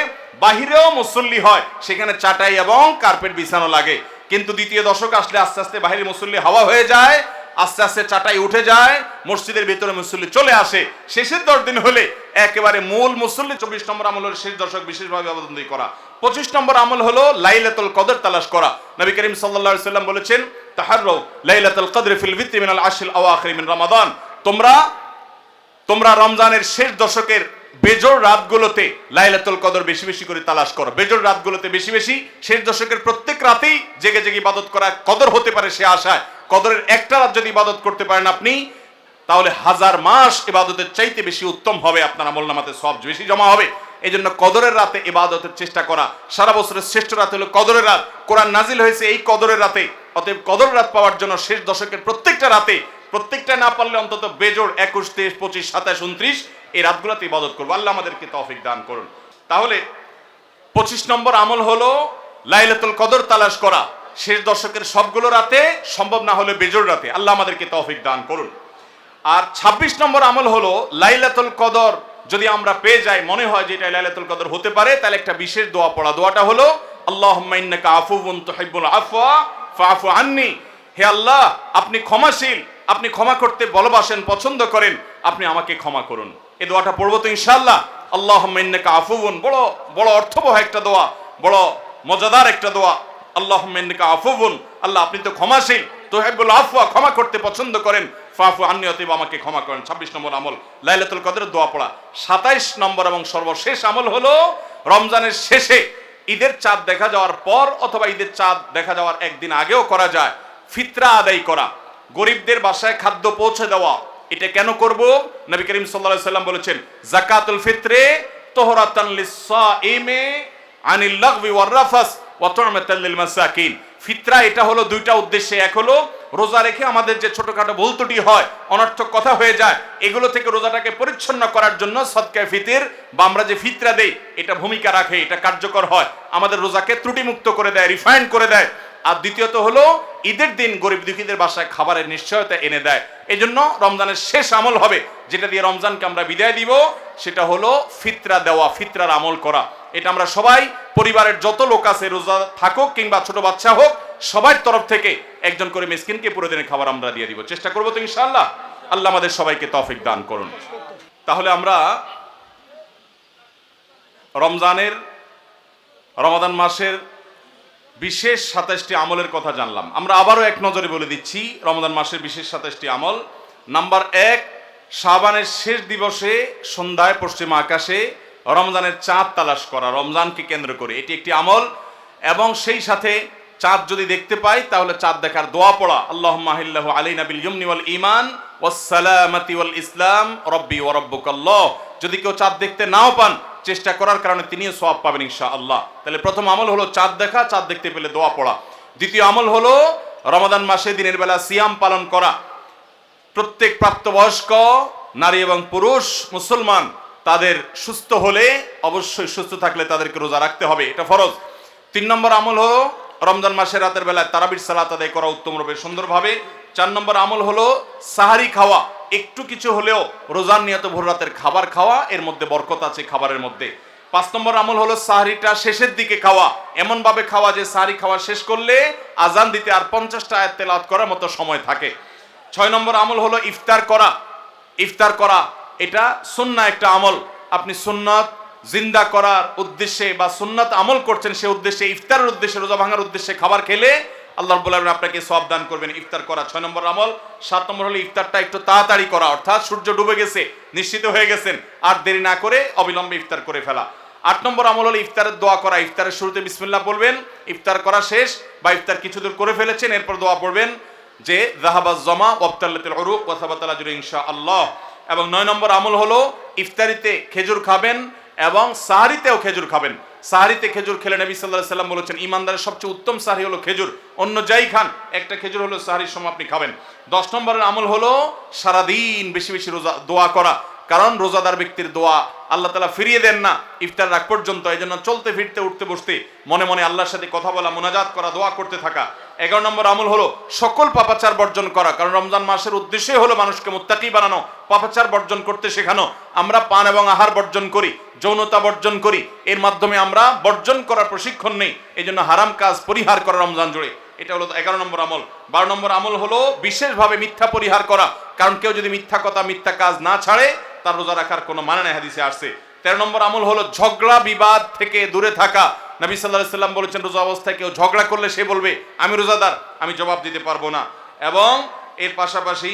বাহিরেও মুসল্লি হয়, সেখানে চাটাই এবং কার্পেট বিছানো লাগে। কিন্তু দ্বিতীয় দশক আসলে আস্তে আস্তে বাহিরে মুসল্লি হাওয়া হয়ে যায়, আস্তে আস্তে চাটাই উঠে যায়, মসজিদের ভিতরে মুসল্লি চলে আসে। শেষের 10 দিন হলে একেবারে মূল মুসল্লি। 24 নম্বর আমল হলো শেষ দশক বিশেষভাবে ইবাদতবন্দি করা। 25 নম্বর আমল হলো লাইলাতুল কদর তালাশ করা। নবী করিম সাল্লাল্লাহু আলাইহি সাল্লাম বলেছেন, তাহাররু লাইলাতুল কদর ফিল ভিত্রি মিনাল আশরিল আওয়াখির মিন রমাদান। তোমরা রমজানের শেষ দশকের বেজোড় রাতগুলোতে লাইলাতুল কদর বেশি বেশি করে তালাশ করো। বেজোড় রাতগুলোতে বেশি বেশি, শেষ দশকের প্রত্যেক রাতেই জেগে জেগে ইবাদত করা কদর হতে পারে সে আশায়। কদরের একটা রাত যদি ইবাদত করতে পারেন আপনি, তাহলে 1000 মাস ইবাদতের চাইতে বেশি উত্তম হবে, আপনার আমলনামাতে সওয়াব বেশি জমা হবে। এই জন্য কদরের রাতে ইবাদতের চেষ্টা করা। সারা বছরের শ্রেষ্ঠ রাত হলো কদরের রাত। কোরআন নাজিল হয়েছে এই কদরের রাতে। অতএব কদরের রাত পাওয়ার জন্য শেষ দশকের প্রত্যেকটা রাতে, প্রত্যেকটা না পারলে অন্তত বেজোড় 21, 23, 25, 27, 29 এই রাতগুলোতে ইবাদত করবো। আল্লাহ আমাদেরকে তৌফিক দান করুন। তাহলে 25 নম্বর আমল হলো লাইলাতুল কদর তালাশ করা। শেষ দশকের সবগুলো রাতে, সম্ভব না হলে বেজোড় রাতে। আল্লাহ আমাদেরকে তৌফিক দান করুন। আর 26 নম্বর আমল হলো লাইলাতুল কদর যদি আমরা পেয়ে যাই, মনে হয় যে এটা লাইলাতুল কদর হতে পারে, তাহলে একটা বিশেষ দোয়া পড়া। দোয়াটা হলো আল্লাহুম্মা ইন্নাকা আফুউন তুহিব্বুল আফওয়া ফাআফু আন্নি। হে আল্লাহ, আপনি ক্ষমাশীল, আপনি ক্ষমা করতে ভালোবাসেন, পছন্দ করেন, আপনি আমাকে ক্ষমা করুন। এই দোয়াটা পড়বো তো ইনশাআল্লাহ। আল্লাহুম্মা ইন্নাকা আফুউন, বড় বড় অর্থবহ একটা দোয়া, বড় মজাদার একটা দোয়া। আল্লাহুম্মা ইন্নাকা আফুউন, আল্লাহ আপনি তো ক্ষমাশীল, তুহিব্বুল আফওয়া ক্ষমা করতে পছন্দ করেন, ফাফু আন্নি অতএব আমাকে ক্ষমা করেন। 26 নম্বর আমল লাইলাতুল কদরের দোয়া পড়া। 27 নম্বর এবং সর্বশেষ আমল হলো রমজানের শেষে ঈদের চাঁদ দেখা যাওয়ার পর অথবা ঈদের চাঁদ দেখা যাওয়ার একদিন আগেও করা যায় ফিতরা আদায় করা, গরিবদের বাসায় খাদ্য পৌঁছে দেওয়া। এটা কেন করব? নবী করিম সাল্লাল্লাহু আলাইহি সাল্লাম বলেছেন, যাকাতুল ফিতরে তোহরাতান লিস-সাইমি আনিল লাগবি ওয়ার রাফাস ওয়া তু'মাতাল লিল মাসাকিন। ফিতরা এটা হলো দুইটা উদ্দেশ্যে, এক হলো রোজা রেখে আমাদের যে ছোটখাটো ভুল ত্রুটি হয়, অনর্থক কথা হয়ে যায়, এগুলো থেকে রোজাটাকে পরিচ্ছন্ন করার জন্য সদকায়ে ফিতর বা আমরা যে ফিতরা দেই এটা ভূমিকা রাখে, এটা কার্যকর হয়, আমাদের রোজাকে ত্রুটিমুক্ত করে দেয়, রিফাইন্ড করে দেয়। আর দ্বিতীয়ত হলো ঈদের দিন গরিব দুঃখীদের বাসায় খাবারের নিশ্চয়তা এনে দেয়। এজন্য রমজানের শেষ আমল হবে যেটা দিয়ে রমজানকে আমরা বিদায় দিব, সেটা হলো ফিতরা দেওয়া, ফিতরার আমল করা। এটা আমরা সবাই পরিবারের যত লোক আছে রোজা থাকুক কিংবা ছোট বাচ্চা হোক সবার তরফ থেকে একজন করে মিসকিনকে পুরো দিনের খাবার আমরা দিয়ে দিব, চেষ্টা করবো তো ইনশাআল্লাহ। আল্লাহ আমাদের সবাইকে তৌফিক দান করুন। তাহলে আমরা রমাদান মাসের বিশেষ 27টি আমলের কথা জানলাম। আমরা আবারও এক নজরে বলে দিচ্ছি রমাদান মাসের বিশেষ 27টি আমল। নাম্বার 1, শাবানের শেষ দিবসে সন্ধ্যায় পশ্চিম আকাশে রমজানের চাঁদ তালাশ করা, রমজানকে কেন্দ্র করে এটি একটি আমল। এবং সেই সাথে চাঁদ যদি দেখতে পাই তাহলে চাঁদ দেখার দোয়া পড়া, আল্লাহুম্মা আহিল্লাহু আলাইনা বিল ইয়ুমনি ওয়াল ঈমান ওয়াস সালামাতি ওয়াল ইসলাম রব্বি ওয়া রাব্বুকাল্লাহ। যদি কেউ চাঁদ দেখতে নাও পান, চেষ্টা করার কারণে তিনিও সওয়াব পাবেন ইনশাআল্লাহ। তাহলে প্রথম আমল হলো চাঁদ দেখা, চাঁদ দেখতে পেলে দোয়া পড়া। দ্বিতীয় আমল হলো রমাদান মাসে দিনের বেলা সিয়াম পালন করা। প্রত্যেক প্রাপ্তবয়স্ক নারী এবং পুরুষ মুসলমান তাদের সুস্থ হলে, অবশ্যই সুস্থ থাকলে তাদেরকে রোজা রাখতে হবে, এটা ফরজ। 3 নম্বর আমল হলো রমজান মাসের রাতের বেলায় তারাবির সালাত আদায় করা উত্তমভাবে সুন্দরভাবে। 4 নম্বর আমল হলো সাহারি খাওয়া, একটু কিছু হলেও রোজার নিয়ত ভোর রাতের খাবার খাওয়া, এর মধ্যে বরকত আছে খাবারের মধ্যে। 5 নম্বর আমল হলো সাহারিটা শেষের দিকে খাওয়া, এমন ভাবে খাওয়া যে সাহারি খাওয়া শেষ করলে আজান দিতে আর 50টা আয়াত তেলাওয়াত করার মতো সময় থাকে। 6 নম্বর আমল হলো ইফতার করা। ইফতার করা এটা সুন্নাহ একটা আমল। আপনি সুন্নাত জিন্দা করার উদ্দেশ্যে বা সুন্নাত আমল করছেন, সে উদ্দেশ্যে ইফতারের উদ্দেশ্যে, রোজা ভাঙার উদ্দেশ্যে খাবার খেলে আল্লাহ রাব্বুল আলামিন আপনাকে সওয়াব দান করবেন। ইফতার করা 6 নম্বর আমল। 7 নম্বর হলো ইফতারটা একটু তাড়াতাড়ি করা, অর্থাৎ সূর্য ডুবে গেছে, নিশ্চিত হয়ে গেছেন, আর দেরি না করে অবিলম্বে ইফতার করে ফেলা। 8 নম্বর আমল হলো ইফতারের দোয়া করা। ইফতারের শুরুতে বিসমিল্লাহ বলবেন, ইফতার করা শেষ বা ইফতার কিছু দূর করে ফেলেছেন, এরপর দোয়া পড়বেন যে যাহাবাজ জামা ওয়াবতাল্লাতিল উরুক ওয়া সাবাতাল আজরু ইনশাআল্লাহ। এবং 9 নম্বর আমল হলো ইফতারিতে খেজুর খাবেন এবং সাহারিতেও খেজুর খাবেন। সাহারিতে খেজুর খেলে নবী সাল্লাল্লাহু আলাইহি সাল্লাম বলেছেন ইমানদারের সবচেয়ে উত্তম সাহারি হলো খেজুর, অন্য যাই খান একটা খেজুর হলো সাহারির সময় আপনি খাবেন। 10 নম্বরের আমল হলো সারাদিন বেশি বেশি রোজা দোয়া করা, কারণ রোজাদার ব্যক্তির দোয়া আল্লাহ তাআলা ফিরিয়ে দেন না ইফতার রাগ পর্যন্ত। এই জন্য চলতে ফিরতে উঠতে বসতে মনে মনে আল্লাহর সাথে কথা বলা, মুনাজাত করা, দোয়া করতে থাকা। 11 নম্বর আমল হলো সকল পাপাচার বর্জন করা, কারণ রমজান মাসের উদ্দেশ্যই হলো মানুষকে মুত্তাকি বানানো, পাপাচার বর্জন করতে শেখানো। আমরা পান এবং আহার বর্জন করি, যৌনতা বর্জন করি, এর মাধ্যমে আমরা বর্জন করার প্রশিক্ষণ নেই। এই জন্য হারাম কাজ পরিহার করা রমজান জুড়ে, এটা হলো 11 নম্বর আমল। 12 নম্বর আমল হলো বিশেষভাবে মিথ্যা পরিহার করা, কারণ কেউ যদি মিথ্যা কথা মিথ্যা কাজ না ছাড়ে তার রোজা রাখার কোনো মানে নাই, হাদিসে আসছে। 13 নম্বর আমল হলো ঝগড়া বিবাদ থেকে দূরে থাকা। নবী সাল্লাল্লাহু আলাইহি সাল্লাম বলেছেন রোজা অবস্থায় কেউ ঝগড়া করলে সে বলবে আমি রোজাদার, আমি জবাব দিতে পারবো না। এবং এর পাশাপাশি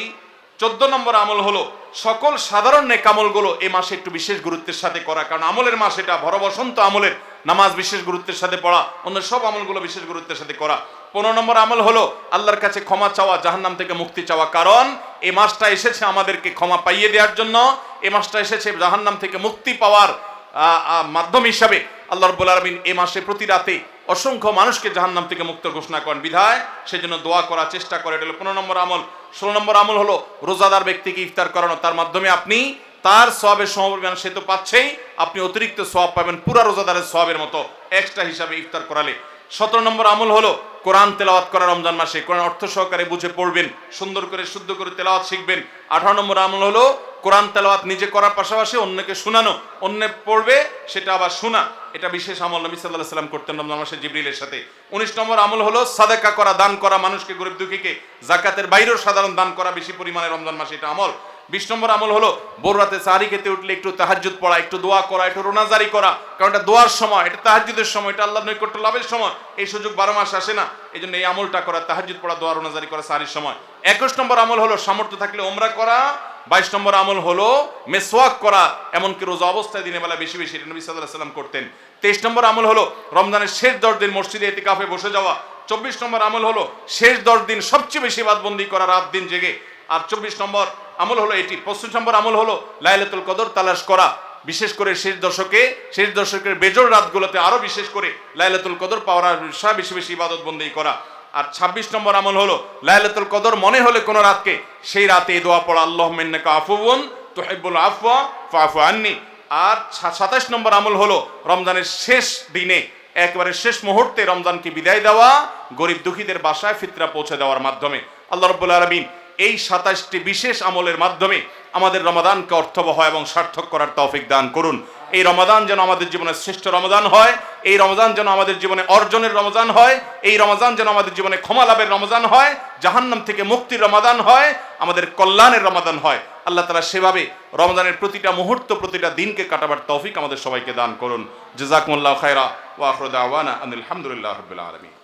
14 নম্বর আমল হলো সকল সাধারণ নেক আমলগুলো এই মাসে একটু বিশেষ গুরুত্বের সাথে করা, কারণ আমলের মাস এটা, ভর বসন্ত আমলের। নামাজ বিশেষ গুরুত্বের সাথে পড়া, অন্য সব আমলগুলো বিশেষ গুরুত্বের সাথে করা। 15 নম্বর আমল হলো আল্লাহর কাছে ক্ষমা চাওয়া, জাহান্নাম থেকে মুক্তি চাওয়া, কারণ এই মাসটা এসেছে আমাদেরকে ক্ষমা পাইয়ে দেওয়ার জন্য। এই মাসটা এসেছে জাহান্নাম থেকে মুক্তি পাওয়ার মাধ্যম হিসাবে। আল্লাহ রাব্বুল আলামিন এই মাসে প্রতি রাতে অসংখ্য মানুষকে জাহান্নাম থেকে মুক্ত ঘোষণা করেন, বিধায় সেজন্য দোয়া করা চেষ্টা করে। এটা হলো 15 নম্বর আমল। 16 নম্বর আমল হলো রোজাদার ব্যক্তিকে ইফতার করানো, তার মাধ্যমে আপনি তার সওয়াবের সমপরিমাণ সে তো পাচ্ছেই, আপনি অতিরিক্ত সওয়াব পাবেন পুরা রোজাদারের সওয়াবের মতো এক্সট্রা হিসাবে ইফতার করালে। 17 নম্বর আমল হলো কোরআন তেলাওয়াত করা রমজান মাসে, কোরআন অর্থ সহকারে বুঝে পড়বেন, সুন্দর করে শুদ্ধ করে তেলাওয়াত শিখবেন। 18 নম্বর আমল হলো কোরআন তেলাওয়াত নিজে করার পাশাপাশি অন্যকে শোনানো, অন্য পড়বে সেটা আবার শোনা, এটা বিশেষ আমল নবী সাল্লাল্লাহু আলাইহি সাল্লাম করতেন রমজান মাসে জিবরিলের সাথে। 19 নম্বর আমল হলো সাদাকা করা, দান করা, মানুষকে গরিব দুঃখীকে জাকাতের বাইরেও সাধারণ দান করা বেশি পরিমাণে রমজান মাসে, এটা আমল। 20 নম্বর আমল হলো ভোর রাতে সাহারি খেতে উঠলে একটু তাহাজ্জুদ পড়া, একটু দোয়া করা, একটু রোনাজারি করা, কারণ এটা দোয়ার সময়, এটা তাহাজ্জুদের সময়, এটা আল্লাহর নৈকট্য লাভের সময়। এই সুযোগ 12 মাস আসে না, এই জন্য এই আমলটা করা, তাহাজ্জুদ পড়া, দোয়া রোনাজারি করা সাহারির সময়। 21 নম্বর আমল হলো সামর্থ্য থাকলে ওমরা করা। 22 নম্বর আমল হলো মেসওয়াক করা, এমনকি রোজা অবস্থায় দিনের বেলা বেশি বেশি, নবী সাল্লাল্লাহু আলাইহি ওয়াসাল্লাম করতেন। 23 নম্বর আমল হলো রমজানের শেষ 10 দিন মসজিদে ইতিকাফে বসে যাওয়া। 24 নম্বর আমল হলো শেষ 10 দিন সবচেয়ে বেশি ইবাদতবন্দি করা, রাত দিন জেগে। আর 24 নম্বর আমল হলো এটি। 25 নম্বর আমল হলো লাইলাতুল কদর তালাশ করা, বিশেষ করে শেষ দশকের বেজোড় রাতগুলোতে আরো বিশেষ করে লাইলাতুল কদর পাওয়ার আশা বেশি বেশি ইবাদতবন্দি করা। আর 26 নম্বর আমল হলো লাইলাতুল কদর মনে হলে কোন রাতকে, সেই রাতে এই দোয়া পড়া, আল্লাহুম্মা ইন্নাকা আফুউন তুহিব্বুল আফওয়া ফাআফু আন্নি। আর 27 নম্বর আমল হলো রমজানের শেষ দিনে, একেবারে শেষ মুহূর্তে রমজানকে বিদায় দেওয়া, গরিব দুঃখীদের বাসায় ফিতরা পৌঁছে দেওয়ার মাধ্যমে। আল্লাহ রাব্বুল আলামিন এই 27টি বিশেষ আমলের মাধ্যমে আমাদের রমাদানকে অর্থবহ এবং সার্থক করার তৌফিক দান করুন। এই রমাদান যেন আমাদের জীবনের শ্রেষ্ঠ রমাদান হয়, এই রমাদান যেন আমাদের জীবনে অর্জনের রমজান হয়, এই রমাদান যেন আমাদের জীবনে ক্ষমা লাভের রমজান হয়, জাহান্নাম থেকে মুক্তির রমাদান হয়, আমাদের কল্যাণের রমাদান হয়। আল্লাহ তাআলা সেভাবে রমজানের প্রতিটা মুহূর্ত, প্রতিটা দিনকে কাটাবার তৌফিক আমাদের সবাইকে দান করুন। জাযাকুমুল্লাহু খায়রা ওয়া আখিরু দাওয়ানা আনিল হামদুলিল্লাহি রাব্বিল আলামিন।